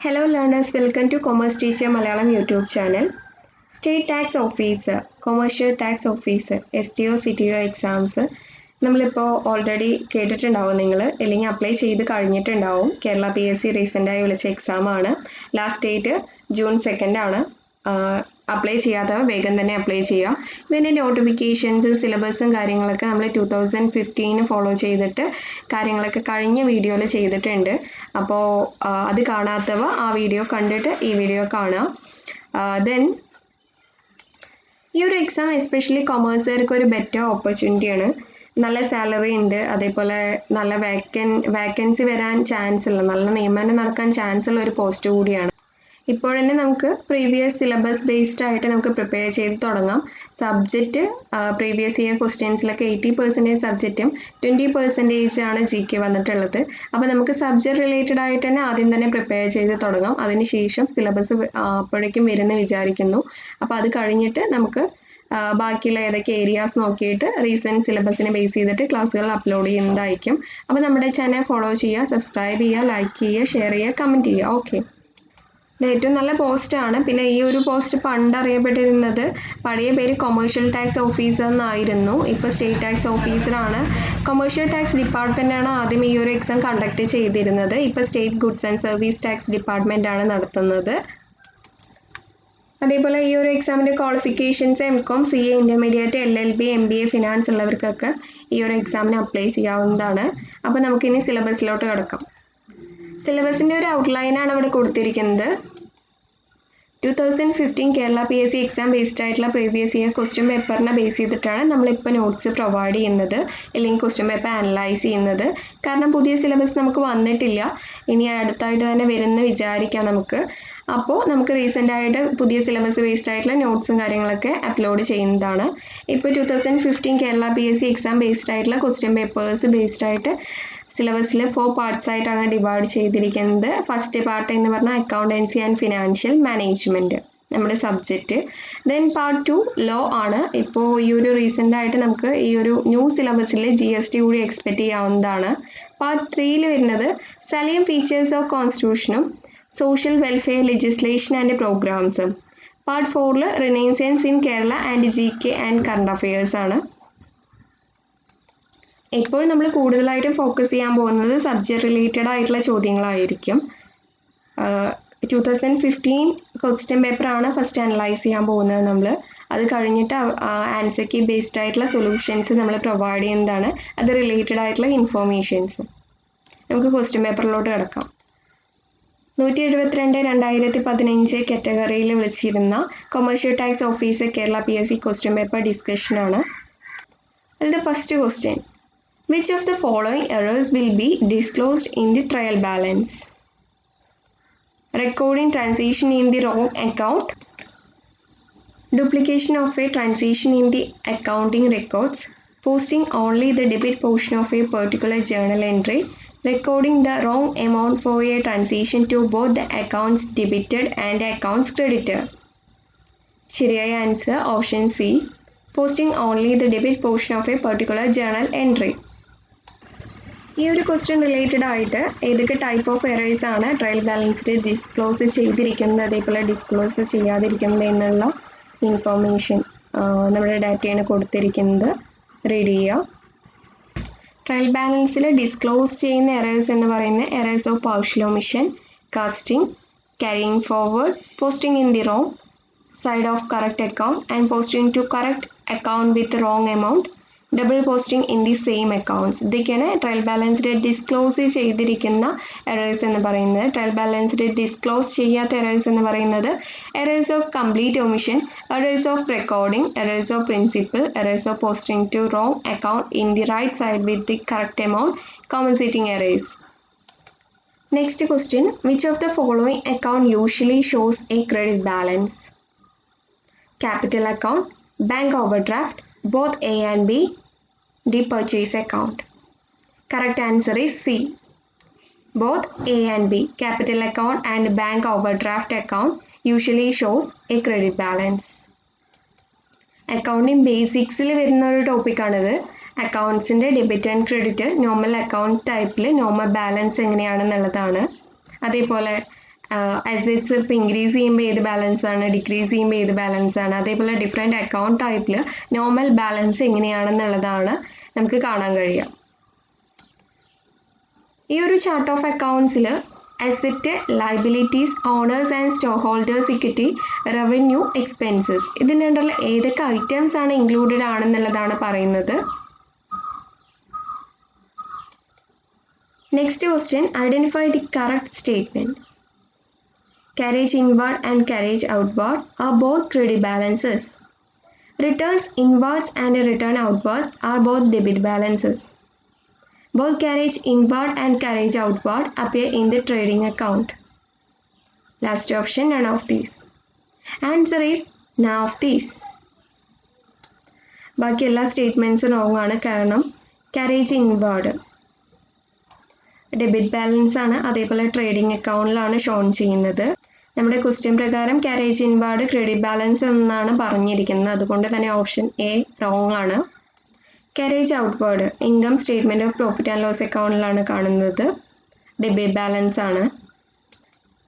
Hello learners, welcome to Commerce Teacher Malayalam YouTube channel. State Tax Officer, Commercial Tax Officer, STO, CTO exams നമ്മളിപ്പോൾ already കേട്ടിട്ടുണ്ടാവും നിങ്ങൾ അല്ലെങ്കിൽ apply ചെയ്ത് കഴിഞ്ഞിട്ടുണ്ടാവും. Kerala PSC റീസെൻ്റായി വിളിച്ച എക്സാമാണ്. Last date June 2 ആണ്. Apply ചെയ്യാത്തവ വേഗം തന്നെ അപ്ലൈ ചെയ്യുക. ഇതിൻ്റെ നോട്ടിഫിക്കേഷൻസ് സിലബസും കാര്യങ്ങളൊക്കെ നമ്മൾ 2015 ഫോളോ ചെയ്തിട്ട് കാര്യങ്ങളൊക്കെ കഴിഞ്ഞ വീഡിയോയിൽ ചെയ്തിട്ടുണ്ട്. അപ്പോൾ അത് കാണാത്തവ ആ വീഡിയോ കണ്ടിട്ട് ഈ വീഡിയോ കാണാം. ദെൻ ഈ ഒരു എക്സാം എസ്പെഷ്യലി കൊമേഴ്സുകാർക്ക് ഒരു ബെറ്റർ ഓപ്പർച്യൂണിറ്റിയാണ്. നല്ല സാലറി ഉണ്ട്, അതേപോലെ നല്ല വേക്കൻസി വരാൻ ചാൻസ് ഉള്ള, നല്ല നിയമനം നടക്കാൻ ചാൻസ് ഉള്ള ഒരു പോസ്റ്റ് കൂടിയാണ്. ഇപ്പോൾ തന്നെ നമുക്ക് പ്രീവിയസ് സിലബസ് ബേസ്ഡ് ആയിട്ട് നമുക്ക് പ്രിപ്പയർ ചെയ്ത് തുടങ്ങാം. സബ്ജക്റ്റ് പ്രീവിയസ് ഇയർ ക്വസ്റ്റ്യൻസിലൊക്കെ 80% സബ്ജക്റ്റും 20% ആണ് GK വന്നിട്ടുള്ളത്. അപ്പോൾ നമുക്ക് സബ്ജക്റ്റ് റിലേറ്റഡ് ആയിട്ട് തന്നെ ആദ്യം തന്നെ പ്രിപ്പയർ ചെയ്ത് തുടങ്ങാം. അതിനുശേഷം സിലബസ് അപ്പോഴേക്കും വരുമെന്ന് വിചാരിക്കുന്നു. അപ്പോൾ അത് കഴിഞ്ഞിട്ട് നമുക്ക് ബാക്കിയുള്ള ഏതൊക്കെ ഏരിയാസ് നോക്കിയിട്ട് റീസെൻറ്റ് സിലബസിനെ ബേസ് ചെയ്തിട്ട് ക്ലാസ്സുകൾ അപ്ലോഡ് ചെയ്യുന്നതായിരിക്കും. അപ്പോൾ നമ്മുടെ ചാനൽ ഫോളോ ചെയ്യുക, സബ്സ്ക്രൈബ് ചെയ്യുക, ലൈക്ക് ചെയ്യുക, ഷെയർ ചെയ്യുക, കമൻറ്റ് ചെയ്യുക. ഓക്കെ, ഇത് ഏറ്റവും നല്ല പോസ്റ്റാണ്. പിന്നെ ഈ ഒരു പോസ്റ്റ് പണ്ട് അറിയപ്പെട്ടിരുന്നത് പഴയ പേര് കൊമേഴ്ഷ്യൽ ടാക്സ് ഓഫീസർ എന്നായിരുന്നു. ഇപ്പോൾ സ്റ്റേറ്റ് ടാക്സ് ഓഫീസറാണ്. കൊമേഴ്ഷ്യൽ ടാക്സ് ഡിപ്പാർട്ട്മെൻറ്റാണ് ആദ്യം ഈ ഒരു എക്സാം കണ്ടക്ട് ചെയ്തിരുന്നത്. ഇപ്പോൾ state goods and service tax ഡിപ്പാർട്ട്മെൻറ്റാണ് നടത്തുന്നത്. അതേപോലെ ഈ ഒരു എക്സാമിൻ്റെ qualifications MCOM, CA intermediate, LLB, MBA finance ഉള്ളവർക്കൊക്കെ ഈ ഒരു എക്സാമിന് അപ്ലൈ ചെയ്യാവുന്നതാണ്. അപ്പോൾ നമുക്കിനി സിലബസിലോട്ട് കിടക്കാം. സിലബസിൻ്റെ ഒരു ഔട്ട്ലൈനാണ് ഇവിടെ കൊടുത്തിരിക്കുന്നത്. 2015 കേരള PSC എക്സാം ബേസ്ഡ് ആയിട്ടുള്ള പ്രീവിയസ് ഇയർ ക്വസ്റ്റ്യൻ പേപ്പറിനെ ബേസ് ചെയ്തിട്ടാണ് നമ്മളിപ്പോൾ നോട്ട്സ് പ്രൊവൈഡ് ചെയ്യുന്നത്, അല്ലെങ്കിൽ ക്വസ്റ്റ്യൻ പേപ്പർ അനലൈസ് ചെയ്യുന്നത്. കാരണം പുതിയ സിലബസ് നമുക്ക് വന്നിട്ടില്ല, ഇനി അടുത്തായിട്ട് തന്നെ വരുമെന്ന് വിചാരിക്കാം നമുക്ക്. അപ്പോൾ നമുക്ക് റീസെൻ്റായിട്ട് പുതിയ സിലബസ് ബേസ്ഡ് ആയിട്ടുള്ള നോട്ട്സും കാര്യങ്ങളൊക്കെ അപ്ലോഡ് ചെയ്യുന്നതാണ്. ഇപ്പോൾ 2015 കേരള PSC എക്സാം ബേസ്ഡ് ആയിട്ടുള്ള ക്വസ്റ്റ്യൻ പേപ്പേഴ്സ് ബേസ്ഡ് ആയിട്ട് സിലബസിൽ 4 പാർട്സ് ആയിട്ടാണ് ഡിവൈഡ് ചെയ്തിരിക്കുന്നത്. ഫസ്റ്റ് പാർട്ട് എന്ന് പറഞ്ഞാൽ അക്കൗണ്ടൻസി ആൻഡ് ഫിനാൻഷ്യൽ മാനേജ്മെൻറ്റ്, നമ്മുടെ സബ്ജക്റ്റ്. ദെൻ പാർട്ട് 2 ലോ ആണ്. ഇപ്പോൾ ഈ ഒരു റീസെൻ്റായിട്ട് നമുക്ക് ഈ ഒരു ന്യൂ സിലബസിൽ GST കൂടി എക്സ്പെക്റ്റ് ചെയ്യാവുന്നതാണ്. പാർട്ട് 3 വരുന്നത് സലീം ഫീച്ചേഴ്സ് ഓഫ് കോൺസ്റ്റിറ്റ്യൂഷനും സോഷ്യൽ വെൽഫെയർ ലെജിസ്ലേഷൻ ആൻഡ് പ്രോഗ്രാംസും. Part 4 renaissance in Kerala and GK and current affairs ആണ്. ഇപ്പോൾ നമ്മൾ കൂടുതലായിട്ടും ഫോക്കസ് ചെയ്യാൻ പോകുന്നത് സബ്ജക്റ്റ് റിലേറ്റഡ് ആയിട്ടുള്ള ചോദ്യങ്ങളായിരിക്കും. 2015 ക്വസ്റ്റ്യൻ പേപ്പറാണ് ഫസ്റ്റ് അനലൈസ് ചെയ്യാൻ പോകുന്നത് നമ്മൾ. അത് കഴിഞ്ഞിട്ട് ആൻസർ കീ ബേസ്ഡ് ആയിട്ടുള്ള സൊല്യൂഷൻസ് നമ്മൾ പ്രൊവൈഡ് ചെയ്യുന്നതാണ്. അത് റിലേറ്റഡ് ആയിട്ടുള്ള ഇൻഫോർമേഷൻസ്. നമുക്ക് ക്വസ്റ്റ്യൻ പേപ്പറിലോട്ട് കിടക്കാം. 172/2015 കാറ്റഗറിയിൽ വിളിച്ചിരുന്ന commercial tax officer Kerala PSC question paper ഡിസ്കഷനാണ്. അതിൽ first question, which of the following errors will be disclosed in the trial balance? Recording transaction in the wrong account, duplication of a transaction in the accounting records, posting only the debit portion of a particular journal entry, recording the wrong amount for a transaction to both the accounts debited and accounts credited. ശരിയായ answer option C, posting only the debit portion of a particular journal entry. ഈ ഒരു question related ആയിട്ട് ഏതൊക്കെ type of errors ആണ് trial ബാലൻസിൽ disclose ചെയ്തിരിക്കുന്നത്, അതേപോലെ disclose ചെയ്യാതിരിക്കുന്നത് എന്നുള്ള ഇൻഫോർമേഷൻ നമ്മുടെ ഡാറ്റയാണ് കൊടുത്തിരിക്കുന്നത്. റീഡ് ചെയ്യുക. ട്രയൽ ബാലൻസിൽ ഡിസ്ക്ലോസ് ചെയ്യുന്ന എറേഴ്സ് എന്ന് പറയുന്നത് errors of partial omission, casting, carrying forward, posting in the wrong side of correct account and posting to correct account with wrong amount, double posting in the same accounts. ഇതൊക്കെയാണ് trial ബാലൻസിൽ disclose ചെയ്തിരിക്കുന്ന errors എന്ന് പറയുന്നത്. Trial ബാലൻസിൽ disclose ചെയ്യാത്ത errors എന്ന് പറയുന്നത് errors of complete omission, errors of recording, errors of principle, errors of posting to wrong account in the right side with the correct amount, compensating errors. Next question, which of the following account usually shows a credit balance? Capital account, bank overdraft, both A and B, the purchase account. Correct answer is C, both A and B. Capital account and bank overdraft account usually shows a credit balance. Accounting ബേസിക്സിൽ വരുന്ന ഒരു ടോപ്പിക്കാണിത്. അക്കൗണ്ട്സിൻ്റെ debit and credit normal account ടൈപ്പിൽ normal balance എങ്ങനെയാണെന്നുള്ളതാണ്. അതേപോലെ assets ഇപ്പോൾ increase ചെയ്യുമ്പോൾ ഏത് ബാലൻസ് ആണ്, ഡിക്രീസ് ചെയ്യുമ്പോൾ ഏത് ബാലൻസ് ആണ്, അതേപോലെ ഡിഫറെൻറ്റ് അക്കൗണ്ട് ടൈപ്പിൽ നോർമൽ ബാലൻസ് എങ്ങനെയാണെന്നുള്ളതാണ് നമുക്ക് കാണാൻ കഴിയുക. ഈ ഒരു ചാർട്ട് ഓഫ് അക്കൗണ്ട്സിൽ asset, liabilities, owners and stockholders equity, revenue, expenses ഇതിനുള്ള ഏതൊക്കെ ഐറ്റംസ് ആണ് ഇൻക്ലൂഡഡ് ആണെന്നുള്ളതാണ് പറയുന്നത്. Next question, identify the correct statement. Carriage inward and carriage outward are both credit balances. Returns inwards and return outwards are both debit balances. Both carriage inward and carriage outward appear in the trading account. Last option, none of these. Answer is none of these. ബാക്കി എല്ലാ സ്റ്റേറ്റ്മെൻറ്റ്സും wrong ആണ്. കാരണം carriage inward debit balance ആണ്, അതേപോലെ trading അക്കൗണ്ടിലാണ് Sean ചെയ്യുന്നത്. നമ്മുടെ question പ്രകാരം കാരേജ് ഇൻവാർഡ് ക്രെഡിറ്റ് ബാലൻസ് എന്നാണ് പറഞ്ഞിരിക്കുന്നത്. അതുകൊണ്ട് തന്നെ ഓപ്ഷൻ എ റോങ് ആണ്. Carriage outward income statement of profit and loss അക്കൗണ്ടിലാണ് കാണുന്നത്, ഡെബിറ്റ് ബാലൻസ് ആണ്.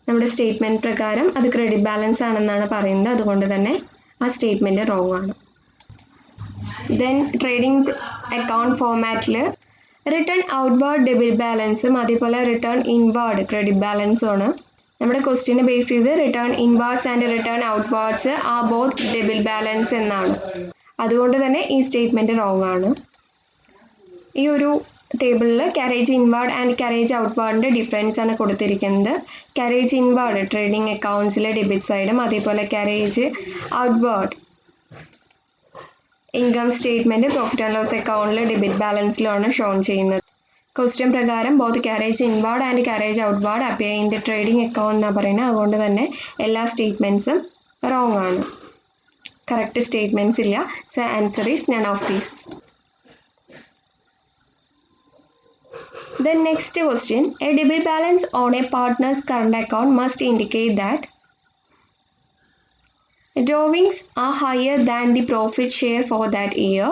നമ്മുടെ സ്റ്റേറ്റ്മെൻറ്റ് പ്രകാരം അത് ക്രെഡിറ്റ് ബാലൻസ് ആണെന്നാണ് പറയുന്നത്. അതുകൊണ്ട് തന്നെ ആ സ്റ്റേറ്റ്മെൻറ്റ് റോങ് ആണ്. ദെൻ ട്രേഡിംഗ് അക്കൗണ്ട് ഫോമാറ്റിൽ റിട്ടേൺ ഔട്ട്വേർഡ് ഡെബിറ്റ് ബാലൻസും അതേപോലെ റിട്ടേൺ ഇൻവാർഡ് ക്രെഡിറ്റ് ബാലൻസും ആണ്. നമ്മുടെ ക്വസ്റ്റ്യനെ ബേസ് ചെയ്ത് return inwards and return outwards ആ ബോത്ത് ഡെബിറ്റ് ബാലൻസ് എന്നാണ്. അതുകൊണ്ട് തന്നെ ഈ സ്റ്റേറ്റ്മെൻറ്റ് റോങ് ആണ്. ഈ ഒരു ടേബിളിൽ കാരേജ് ഇൻവാർഡ് ആൻഡ് കാരേജ് ഔട്ട്വേർഡിൻ്റെ ഡിഫറൻസ് ആണ് കൊടുത്തിരിക്കുന്നത്. കാരേജ് ഇൻവാർഡ് ട്രേഡിംഗ് അക്കൗണ്ട്സിലെ ഡെബിറ്റ് സൈഡും അതേപോലെ carriage outward income statement profit and loss അക്കൗണ്ടിൽ ഡെബിറ്റ് ബാലൻസിലാണ് ഷോൺ ചെയ്യുന്നത്. ക്വസ്റ്റ്യൻ പ്രകാരം both carriage inward and carriage outward appear in the trading account എന്നാണ് പറയുന്നത്. അതുകൊണ്ട് തന്നെ എല്ലാ സ്റ്റേറ്റ്മെൻറ്റ്സും റോങ് ആണ്, കറക്റ്റ് സ്റ്റേറ്റ്മെൻറ്റ്സ് ഇല്ല. So answer is none of these. Then next question, a debit balance on a partner's current account must indicate that drawings are higher than the profit share for that year,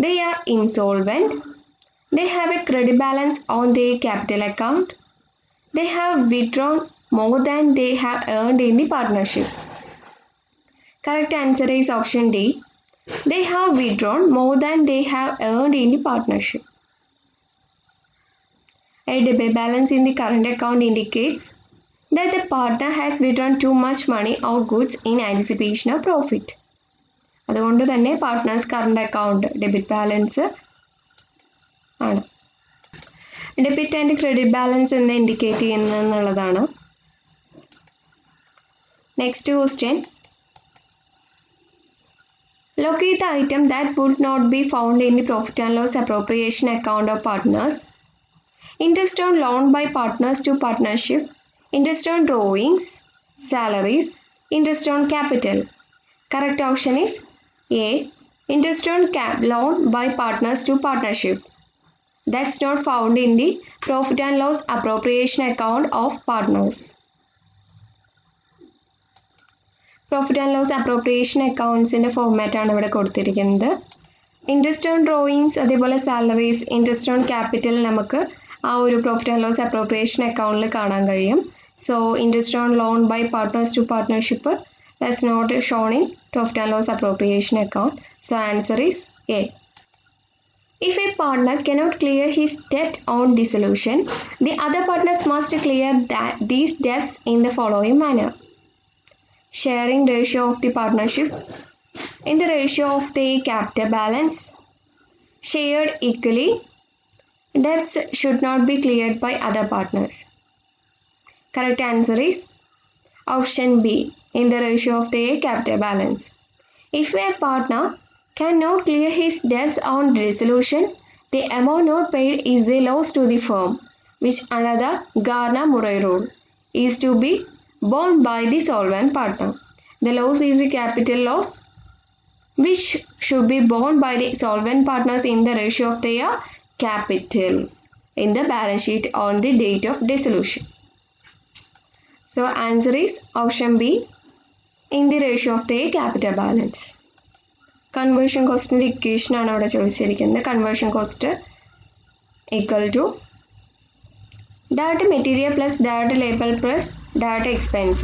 they are insolvent, they have a credit balance on their capital account, they have withdrawn more than they have earned in the partnership. Correct answer is option D. They have withdrawn more than they have earned in the partnership. A debit balance in the current account indicates that the partner has withdrawn too much money or goods in anticipation of profit. അതുകൊണ്ട് തന്നെ partners current account debit balance ആണ്. Debit and credit balance എന്ന് indicate ചെയ്യുന്നതെന്നുള്ളതാണ്. Next question, locate the item that would not be found in the profit and loss appropriation account of partners. Interest on loan by partners to partnership, interest on drawings, salaries, interest on capital. Correct option is A. Interest on loan by partners to partnership. That's not found in the profit and loss appropriation account of partners. Profit and loss appropriation accounts in the format ആണ് ഇവിടെ കൊടുത്തിരിക്കുന്നത്. Interest on drawings അതേപോലെ salaries, interest on capital നമുക്ക് ആ ഒരു profit and loss appropriation അക്കൗണ്ടിൽ കാണാൻ കഴിയും. So interest on loan by partners to partnership that's not shown in profit and loss appropriation account. So answer is A. If a partner cannot clear his debt on dissolution, the other partners must clear these debts in the following manner. Sharing ratio of the partnership, in the ratio of the capital balance, shared equally, debts should not be cleared by other partners. Correct answer is option B, in the ratio of the capital balance. If a partner cannot clear his debts on dissolution, the amount not paid is a loss to the firm, which under the Garner-Murray rule is to be borne by the solvent partner. The loss is a capital loss which should be borne by the solvent partners in the ratio of their capital in the balance sheet on the date of dissolution. So answer is option B, in the ratio of their capital balance. Conversion കോസ്റ്റിൻ്റെ equation ആണ് അവിടെ ചോദിച്ചിരിക്കുന്നത്. Conversion cost equal to direct material plus direct labour plus direct expense,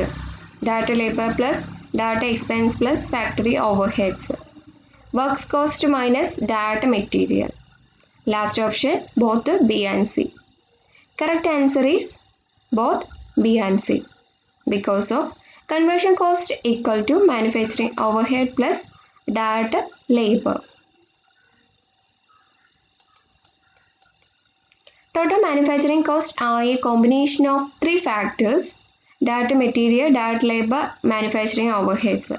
direct labor plus direct expense plus factory overheads, works cost minus direct material. Last option, both B and C. Correct answer is both B and C because of conversion cost equal to manufacturing overhead plus direct labor. Total manufacturing costs are a combination of three factors: direct material, direct labor, manufacturing overheads.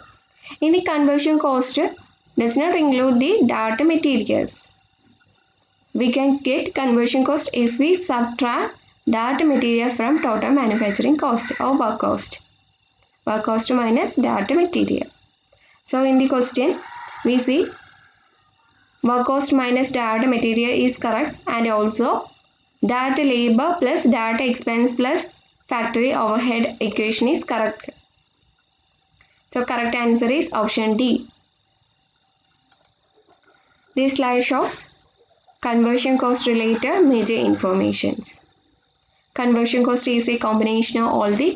In the conversion cost does not include the direct materials. We can get conversion cost if we subtract direct material from total manufacturing cost or work cost. Work cost minus direct material. So in the question we see work cost minus direct material is correct, and also direct labor plus direct expense plus factory overhead equation is correct. So correct answer is option D. This slide shows conversion cost related major informations. Conversion cost is a combination of all the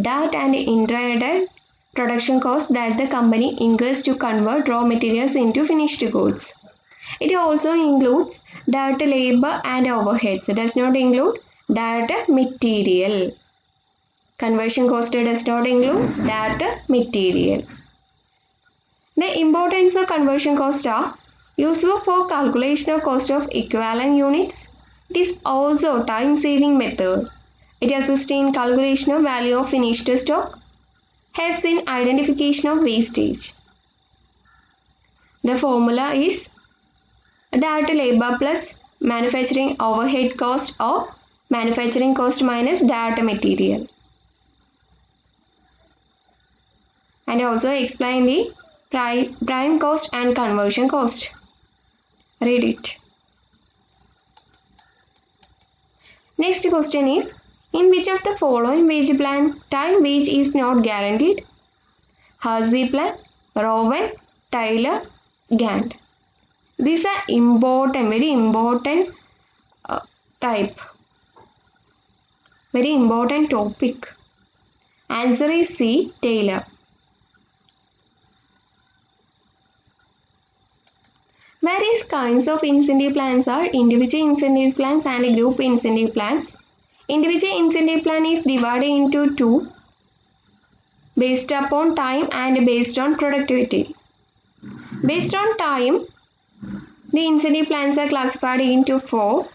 direct and indirect production costs that the company incurs to convert raw materials into finished goods. It also includes direct labor and overheads. It does not include direct material. Conversion cost does not include direct material. The importance of conversion cost are useful for calculation of cost of equivalent units. It is also a time-saving method. It assists in calculation of value of finished stock, helps in identification of wastage. The formula is direct labor plus manufacturing overhead cost or manufacturing cost minus direct material. And also explain the prime cost and conversion cost. Read it. Next question is, in which of the following wage plan time wage is not guaranteed? Halsey plan, Rowan, Taylor, Gantt. These are important, very important type. Very important topic. Answer is C, Taylor. Various kinds of incentive plans are individual incentive plans and group incentive plans. Individual incentive plan is divided into two, based upon time and based on productivity. Based on time, the incentive plans are classified into four: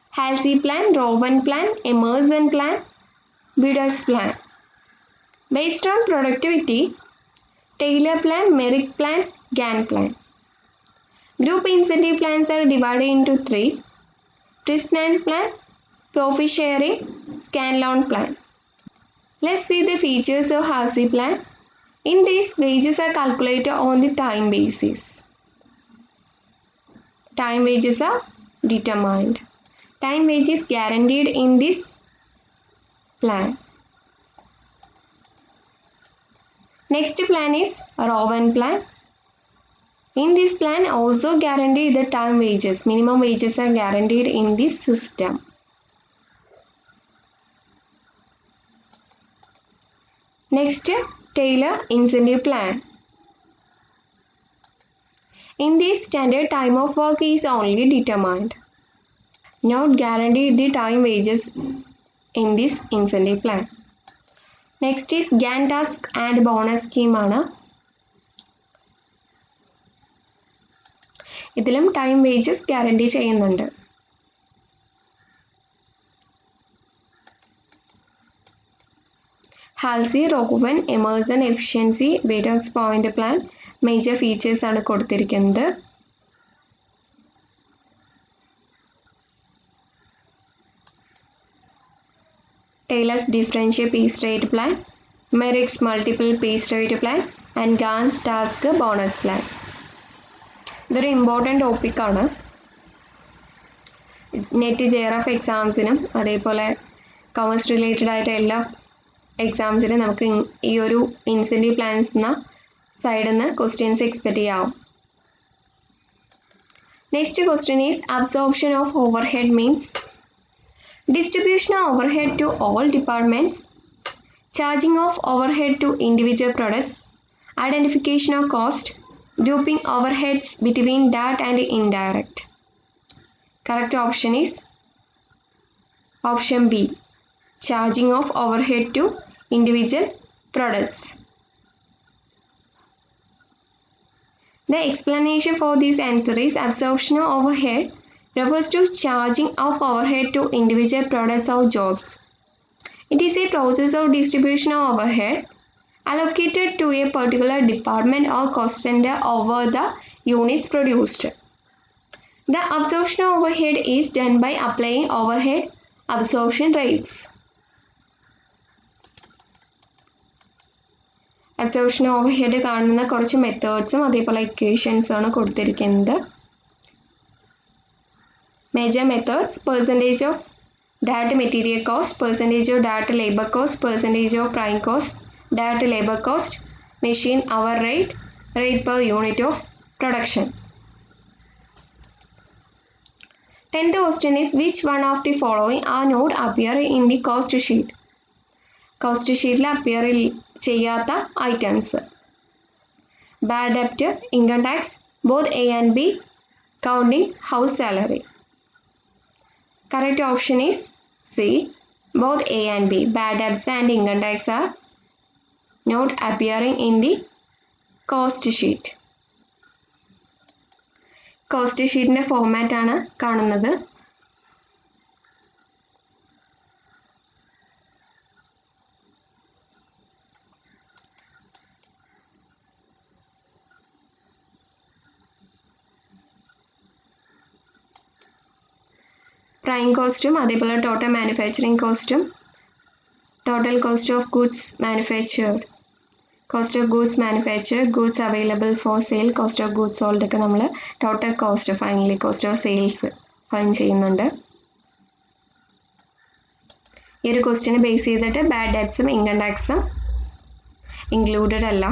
Halsey plan, Rowan plan, Emerson plan, Budok's plan. Based on productivity, Taylor plan, Merrick plan, Gantt plan. Group incentive plans are divided into three: Prisoners plan, profit sharing, Scanlon plan. Let's see the features of Halsey plan. In this, wages are calculated on the time basis. Time wages are determined. Time wage is guaranteed in this plan. Next plan is Rowan plan. In this plan also guaranteed the time wages. Minimum wages are guaranteed in this system. Next, Taylor incentive plan. In this, standard time of work is only determined. Not guaranteed the time wages in this incentive plan. Next is Gantt task and bonus scheme ആണ്. ഇതിലും time wages guarantee ചെയ്യുന്നുണ്ട്. Halsey, Rowan, Emerson, efficiency, Bedaux point plan major features ആണ് കൊടുത്തിരിക്കുന്നത്. Taylor's differential piece rate plan, Merrick's multiple piece rate plan, and Gantt's task bonus plan. ഇതൊരു important ടോപ്പിക്കാണ്. Net JRF എക്സാംസിനും അതേപോലെ commerce related ആയിട്ട് എല്ലാ എക്സാംസിനും നമുക്ക് ഈ ഒരു ഇൻസെൻറ്റീവ് പ്ലാൻസ് എന്ന സൈഡിൽ നിന്ന് ക്വസ്റ്റ്യൻസ് എക്സ്പെക്റ്റ് ചെയ്യാം. Next question is absorption of overhead means distribution of overhead to all departments, charging of overhead to individual products, identification of cost, grouping overheads between direct and indirect. Correct option is option B, charging of overhead to individual products. The explanation for this answer is absorption of overhead refers to charging of overhead to individual products or jobs. It is a process of distribution of overhead allocated to a particular department or cost center over the units produced. The absorption of overhead is done by applying overhead absorption rates. Absorption of overhead കാണുന്ന കുറച്ച് മെത്തേഡ്സും അതേപോലെ ഇക്വേഷൻസും ആണ് കൊടുത്തിരിക്കുന്നത്. Major methods: percentage of direct material cost, percentage of direct labor cost, percentage of prime cost, direct labor cost, machine hour rate, rate per unit of production. 10th question is which one of the following are not appear in the cost sheet? Cost sheet appear ചെയ്യാത്ത items: bad debt, income tax, both A and B, counting house salary. Correct option is C, both A and B. Bad debts and income tax are not appearing in the cost sheet. Cost sheet ന്റെ format ആണ് കാണുന്നത്. Prime കോസ്റ്റും അതേപോലെ total manufacturing കോസ്റ്റും, total cost of goods manufactured, cost of goods manufactured, goods available for sale, cost of goods sold ഒക്കെ നമ്മൾ total cost finally cost of sales fine ചെയ്യുന്നുണ്ട്. ഈ ഒരു ക്വസ്റ്റ്യന് ബേസ് ചെയ്തിട്ട് ബാഡ് ഡെബ്റ്റ്സും ഇൻകം ടാക്സും ഇൻക്ലൂഡഡ് അല്ല.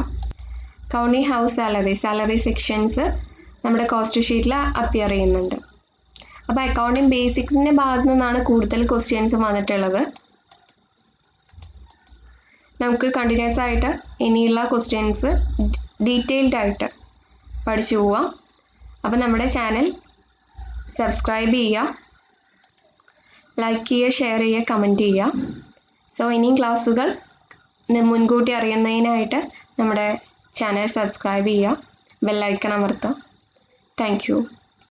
Counting house salary sections നമ്മുടെ cost ഷീറ്റിൽ അപ്പിയർ ചെയ്യുന്നുണ്ട്. അപ്പോൾ അക്കൗണ്ടിങ് ബേസിക്സിൻ്റെ ഭാഗത്തു നിന്നാണ് കൂടുതൽ ക്വസ്റ്റ്യൻസ് വന്നിട്ടുള്ളത്. നമുക്ക് കണ്ടിന്യൂസ് ആയിട്ട് ഇനിയുള്ള ക്വസ്റ്റ്യൻസ് ഡീറ്റെയിൽഡ് ആയിട്ട് പഠിച്ചു പോവാം. അപ്പോൾ നമ്മുടെ ചാനൽ സബ്സ്ക്രൈബ് ചെയ്യുക, ലൈക്ക് ചെയ്യുക, ഷെയർ ചെയ്യുക, കമൻറ്റ് ചെയ്യുക. സോ ഇനിയും ക്ലാസ്സുകൾ മുൻകൂട്ടി അറിയുന്നതിനായിട്ട് നമ്മുടെ ചാനൽ സബ്സ്ക്രൈബ് ചെയ്യുക, ബെൽ ഐക്കൺ അമർത്തുക. Thank you.